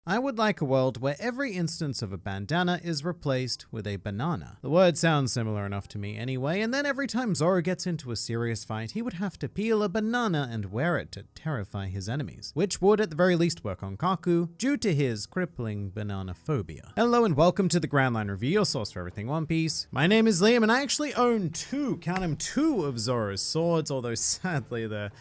I would like a world where every instance of a bandana is replaced with a banana. The word sounds similar enough to me anyway, and then every time Zorro gets into a serious fight, he would have to peel a banana and wear it to terrify his enemies, which would at the very least work on Kaku due to his crippling banana phobia. Hello and welcome to the Grand Line Review, your source for everything One Piece. My name is Liam and I actually own two of Zorro's swords, although sadly they're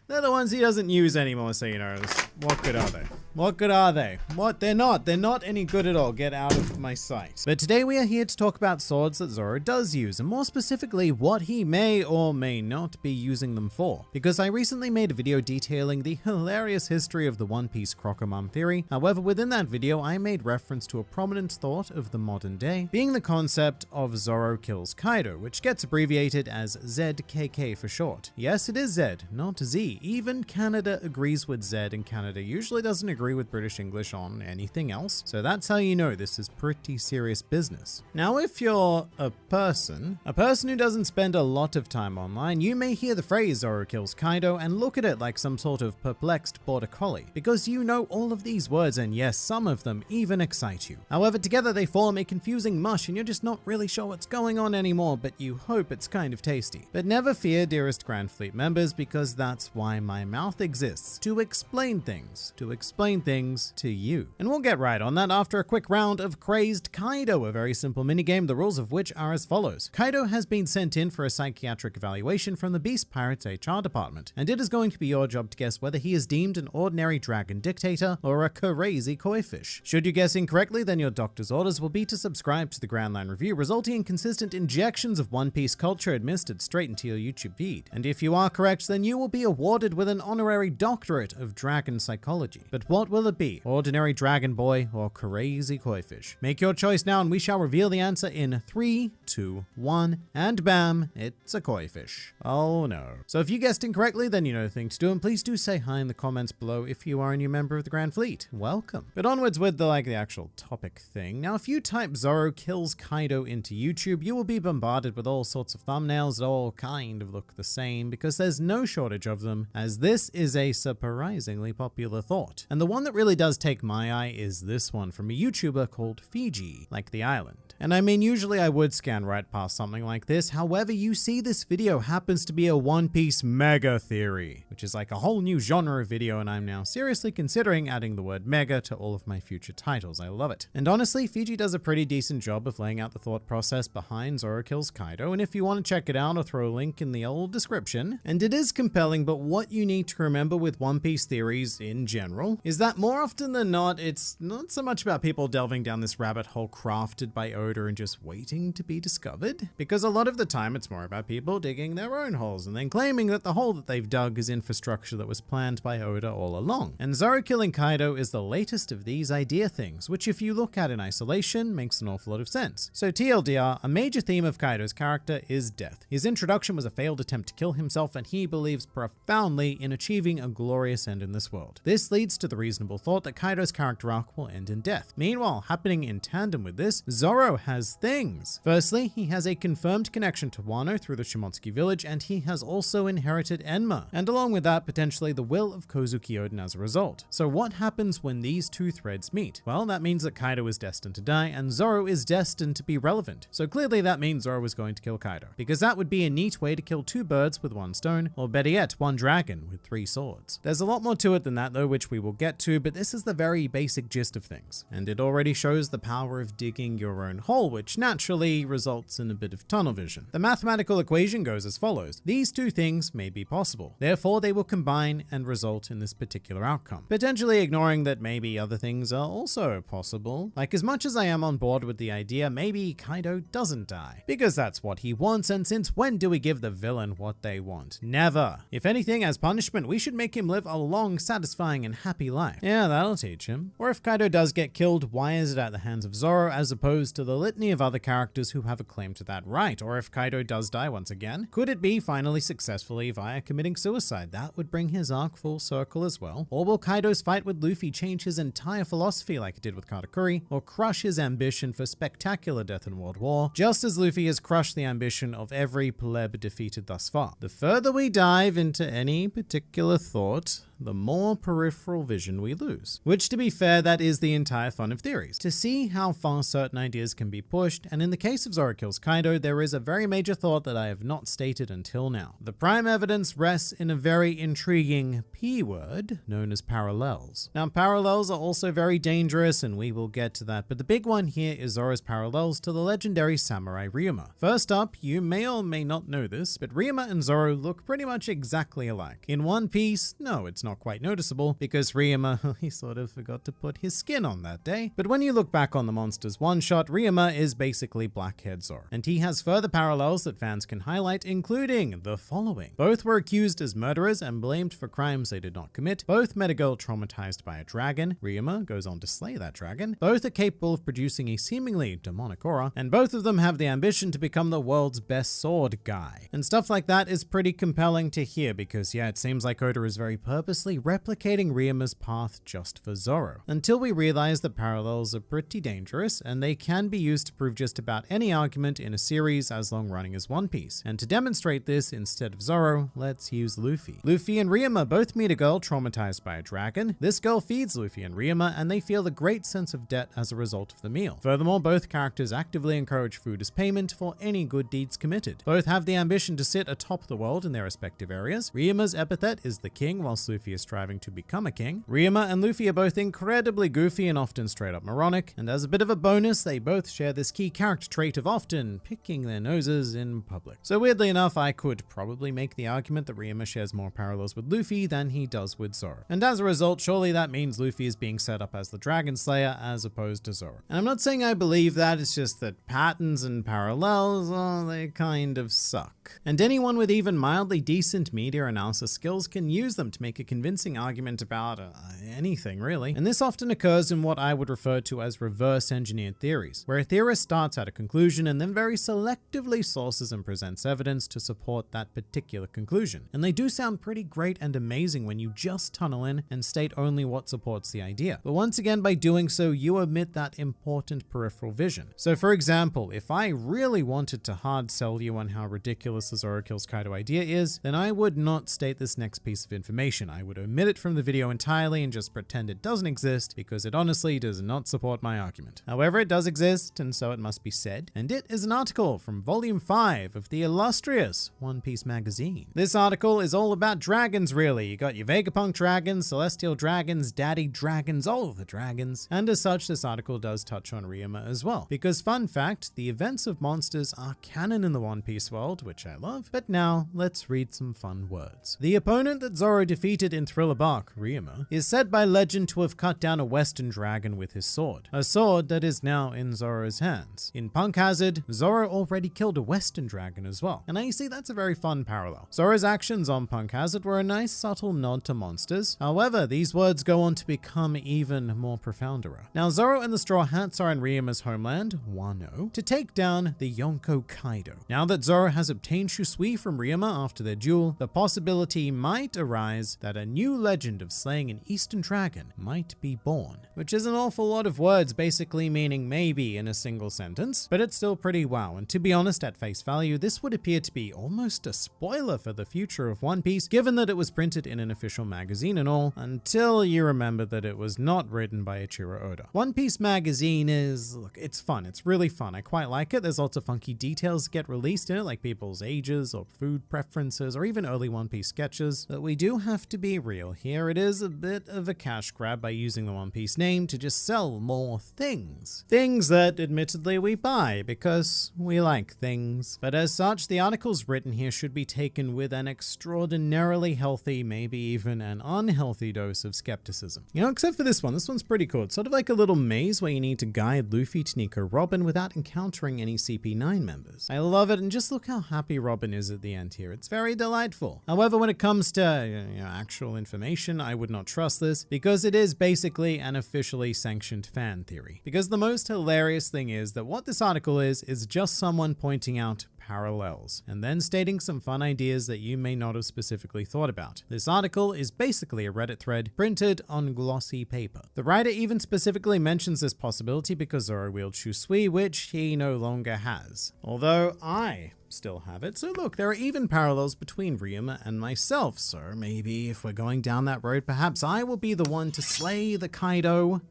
the ones he doesn't use anymore, so you know, what good are they? What good are they? What? They're not any good at all. Get out of my sight. But today we are here to talk about swords that Zorro does use, and more specifically, what he may or may not be using them for. Because I recently made a video detailing the hilarious history of the One Piece Crocomom theory. However, within that video, I made reference to a prominent thought of the modern day, being the concept of Zorro kills Kaido, which gets abbreviated as ZKK for short. Yes, it is Z, not Z. Even Canada agrees with Z, and Canada usually doesn't agree with British English on anything else, so that's how you know this is pretty serious business. Now, if you're a person who doesn't spend a lot of time online, you may hear the phrase Zorro kills Kaido and look at it like some sort of perplexed border collie, because you know all of these words, and yes, some of them even excite you. However, together they form a confusing mush and you're just not really sure what's going on anymore, but you hope it's kind of tasty. But never fear, dearest Grand Fleet members, because that's why my mouth exists, to explain things to you. And we'll get right on that after a quick round of Crazed Kaido, a very simple minigame, the rules of which are as follows. Kaido has been sent in for a psychiatric evaluation from the Beast Pirates HR department, and it is going to be your job to guess whether he is deemed an ordinary dragon dictator or a crazy koi fish. Should you guess incorrectly, then your doctor's orders will be to subscribe to the Grand Line Review, resulting in consistent injections of One Piece culture administered straight into your YouTube feed. And if you are correct, then you will be awarded with an honorary doctorate of dragon psychology. But what will it be? Ordinary dragon boy or crazy koi fish? Make your choice now and we shall reveal the answer in 3, 2, 1, and bam, it's a koi fish. Oh no. So if you guessed incorrectly, then you know the thing to do, and please do say hi in the comments below if you are a new member of the Grand Fleet. Welcome. But onwards with the actual topic thing. Now, if you type Zorro kills Kaido into YouTube, you will be bombarded with all sorts of thumbnails that all kind of look the same, because there's no shortage of them, as this is a surprisingly popular thought. And the one that really does take my eye is this one from a YouTuber called Fiji, like the island. And I mean, usually I would scan right past something like this. However, you see this video happens to be a One Piece mega theory, which is like a whole new genre of video, and I'm now seriously considering adding the word mega to all of my future titles. I love it. And honestly, Fiji does a pretty decent job of laying out the thought process behind Zorro kills Kaido, and if you want to check it out, I'll throw a link in the old description. And it is compelling, but what you need to remember with One Piece theories in general is that more often than not, it's not so much about people delving down this rabbit hole crafted by Oda and just waiting to be discovered, because a lot of the time it's more about people digging their own holes and then claiming that the hole that they've dug is infrastructure that was planned by Oda all along. And Zorro killing Kaido is the latest of these idea things, which if you look at in isolation makes an awful lot of sense. So TLDR, a major theme of Kaido's character is death. His introduction was a failed attempt to kill himself, and he believes profoundly in achieving a glorious end in this world. This leads to the reasonable thought that Kaido's character arc will end in death. Meanwhile, happening in tandem with this, Zorro has things. Firstly, he has a confirmed connection to Wano through the Shimotsuki village, and he has also inherited Enma, and along with that, potentially the will of Kozuki Oden as a result. So what happens when these two threads meet? Well, that means that Kaido is destined to die, and Zorro is destined to be relevant. So clearly that means Zorro is going to kill Kaido, because that would be a neat way to kill two birds with one stone, or better yet, one dragon with 3 swords. There's a lot more to it than that though, which we will get to, but this is the very basic gist of things. And it already shows the power of digging your own hole, which naturally results in a bit of tunnel vision. The mathematical equation goes as follows. These two things may be possible. Therefore, they will combine and result in this particular outcome. Potentially ignoring that maybe other things are also possible. Like, as much as I am on board with the idea, maybe Kaido doesn't die, because that's what he wants, and since when do we give the villain what they want? Never. If anything, as punishment, we should make him live a long, satisfying, and happy life. Yeah, that'll teach him. Or if Kaido does get killed, why is it at the hands of Zorro as opposed to the litany of other characters who have a claim to that right? Or if Kaido does die once again, could it be finally successfully via committing suicide? That would bring his arc full circle as well. Or will Kaido's fight with Luffy change his entire philosophy like it did with Katakuri, or crush his ambition for spectacular death in World War, just as Luffy has crushed the ambition of every pleb defeated thus far? The further we dive into any particular thought, the more peripheral vision we lose. Which, to be fair, that is the entire fun of theories, to see how far certain ideas can be pushed, and in the case of Zorro kills Kaido, there is a very major thought that I have not stated until now. The prime evidence rests in a very intriguing P word known as parallels. Now, parallels are also very dangerous, and we will get to that, but the big one here is Zoro's parallels to the legendary samurai Ryuma. First up, you may or may not know this, but Ryuma and Zorro look pretty much exactly alike. In One Piece, no, it's not quite noticeable, because Ryuma, he sort of forgot to put his skin on that day, but when you look back on the Monsters one-shot, Ryuma is basically black-haired Zorro, and he has further parallels that fans can highlight, including the following. Both were accused as murderers and blamed for crimes they did not commit. Both met a girl traumatized by a dragon. Ryuma goes on to slay that dragon. Both are capable of producing a seemingly demonic aura, and both of them have the ambition to become the world's best sword guy. And stuff like that is pretty compelling to hear because, yeah, it seems like Oda is very purposely replicating Ryuma's path just for Zorro, until we realize that parallels are pretty dangerous and they can be used to prove just about any argument in a series as long running as One Piece. And to demonstrate this, instead of Zorro, let's use Luffy. Luffy and Ryuma both meet a girl traumatized by a dragon. This girl feeds Luffy and Ryuma, and they feel a great sense of debt as a result of the meal. Furthermore, both characters actively encourage food as payment for any good deeds committed. Both have the ambition to sit atop the world in their respective areas. Ryuma's epithet is the king, whilst Luffy is striving to become a king. Ryuma and Luffy are both incredibly goofy and often straight up moronic, and as a bit of a bonus, they both share this key character trait of often picking their noses in public. So weirdly enough, I could probably make the argument that Ryuma shares more parallels with Luffy than he does with Zorro. And as a result, surely that means Luffy is being set up as the Dragon Slayer as opposed to Zorro. And I'm not saying I believe that, it's just that patterns and parallels, well, they kind of suck. And anyone with even mildly decent media analysis skills can use them to make a convincing argument about anything, really. And this often occurs in what I would refer to as reverse engineered theories, where a theorist starts at a conclusion and then very selectively sources and presents evidence to support that particular conclusion. And they do sound pretty great and amazing when you just tunnel in and state only what supports the idea. But once again, by doing so, you omit that important peripheral vision. So for example, if I really wanted to hard sell you on how ridiculous the Zorro kills Kaido idea is, then I would not state this next piece of information. I would omit it from the video entirely and just pretend it doesn't exist because it honestly does not support my argument. However, it does exist, and so it must be said, and it is an article from volume 5 of the illustrious One Piece magazine. This article is all about dragons, really. You got your Vegapunk dragons, Celestial dragons, Daddy dragons, all of the dragons, and as such, this article does touch on Ryuma as well. Because fun fact, the events of Monsters are canon in the One Piece world, which I love, but now let's read some fun words. The opponent that Zorro defeated in Thriller Bark, Ryuma, is said by legend to have cut down a western dragon with his sword, a sword that is now in Zorro's hands. In Punk Hazard, Zorro already killed a western dragon as well. And now you see that's a very fun parallel. Zorro's actions on Punk Hazard were a nice subtle nod to Monsters. However, these words go on to become even more profounder. Now Zorro and the Straw Hats are in Ryuma's homeland, Wano, to take down the Yonko Kaido. Now that Zorro has obtained Shusui from Ryuma after their duel, the possibility might arise that a new legend of slaying an eastern dragon might be born. Which is an awful lot of words basically meaning maybe in a single sentence, but it's still pretty wow, and to be honest, at face value, this would appear to be almost a spoiler for the future of One Piece, given that it was printed in an official magazine and all, until you remember that it was not written by Ichiro Oda. One Piece magazine is, look, it's fun, it's really fun, I quite like it. There's lots of funky details that get released in it, like people's ages or food preferences or even early One Piece sketches, but we do have to be real here. It is a bit of a cash grab by using the One Piece name to just sell more things. Things that admittedly we buy because we like things. But as such, the articles written here should be taken with an extraordinarily healthy, maybe even an unhealthy dose of skepticism. You know, except for this one. This one's pretty cool. It's sort of like a little maze where you need to guide Luffy to Nico Robin without encountering any CP9 members. I love it, and just look how happy Robin is at the end here. It's very delightful. However, when it comes to actual information, I would not trust this because it is basically an officially sanctioned fan theory. Because the most hilarious thing is that what this article is just someone pointing out parallels, and then stating some fun ideas that you may not have specifically thought about. This article is basically a Reddit thread printed on glossy paper. The writer even specifically mentions this possibility because Zorro wields Shusui, which he no longer has. Although I still have it. So look, there are even parallels between Ryuma and myself, so maybe if we're going down that road, perhaps I will be the one to slay the Kaido.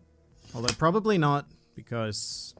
Although probably not, because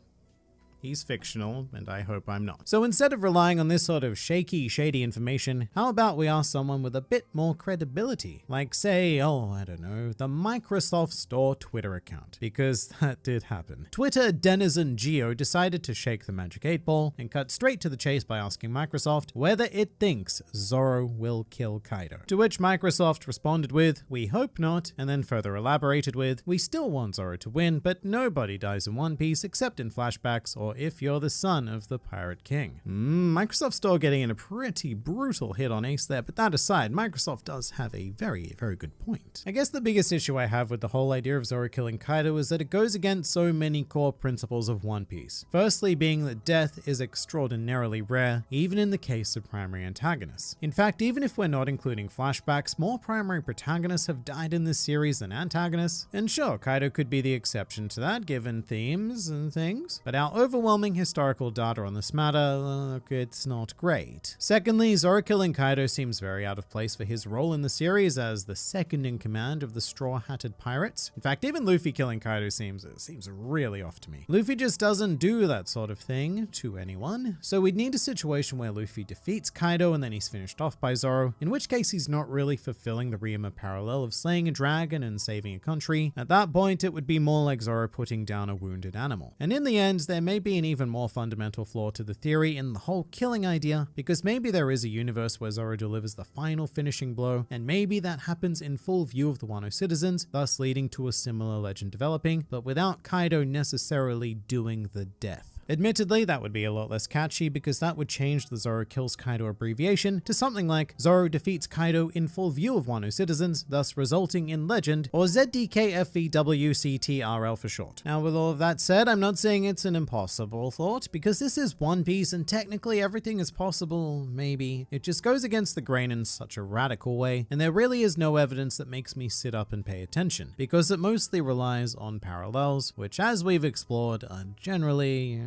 he's fictional, and I hope I'm not. So instead of relying on this sort of shaky, shady information, how about we ask someone with a bit more credibility? Like say, I don't know, the Microsoft Store Twitter account, because that did happen. Twitter denizen Geo decided to shake the magic 8-ball and cut straight to the chase by asking Microsoft whether it thinks Zorro will kill Kaido. To which Microsoft responded with, "We hope not," and then further elaborated with, "We still want Zorro to win, but nobody dies in One Piece except in flashbacks or if you're the son of the Pirate King." Microsoft Store getting in a pretty brutal hit on Ace there, but that aside, Microsoft does have a very, very good point. I guess the biggest issue I have with the whole idea of Zorro killing Kaido is that it goes against so many core principles of One Piece. Firstly being that death is extraordinarily rare, even in the case of primary antagonists. In fact, even if we're not including flashbacks, more primary protagonists have died in this series than antagonists, and sure, Kaido could be the exception to that given themes and things, but our overwhelming historical data on this matter, look, it's not great. Secondly, Zorro killing Kaido seems very out of place for his role in the series as the second in command of the Straw-Hatted Pirates. In fact, even Luffy killing Kaido seems really off to me. Luffy just doesn't do that sort of thing to anyone, so we'd need a situation where Luffy defeats Kaido and then he's finished off by Zorro, in which case he's not really fulfilling the Ryuma parallel of slaying a dragon and saving a country. At that point, it would be more like Zorro putting down a wounded animal. And in the end, there may be an even more fundamental flaw to the theory in the whole killing idea, because maybe there is a universe where Zorro delivers the final finishing blow, and maybe that happens in full view of the Wano citizens, thus leading to a similar legend developing, but without Kaido necessarily doing the death. Admittedly, that would be a lot less catchy because that would change the Zorro kills Kaido abbreviation to something like Zorro defeats Kaido in full view of Wano citizens, thus resulting in legend, or ZDKFVWCTRL for short. Now with all of that said, I'm not saying it's an impossible thought, because this is One Piece and technically everything is possible, maybe. It just goes against the grain in such a radical way, and there really is no evidence that makes me sit up and pay attention, because it mostly relies on parallels, which as we've explored are generally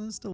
still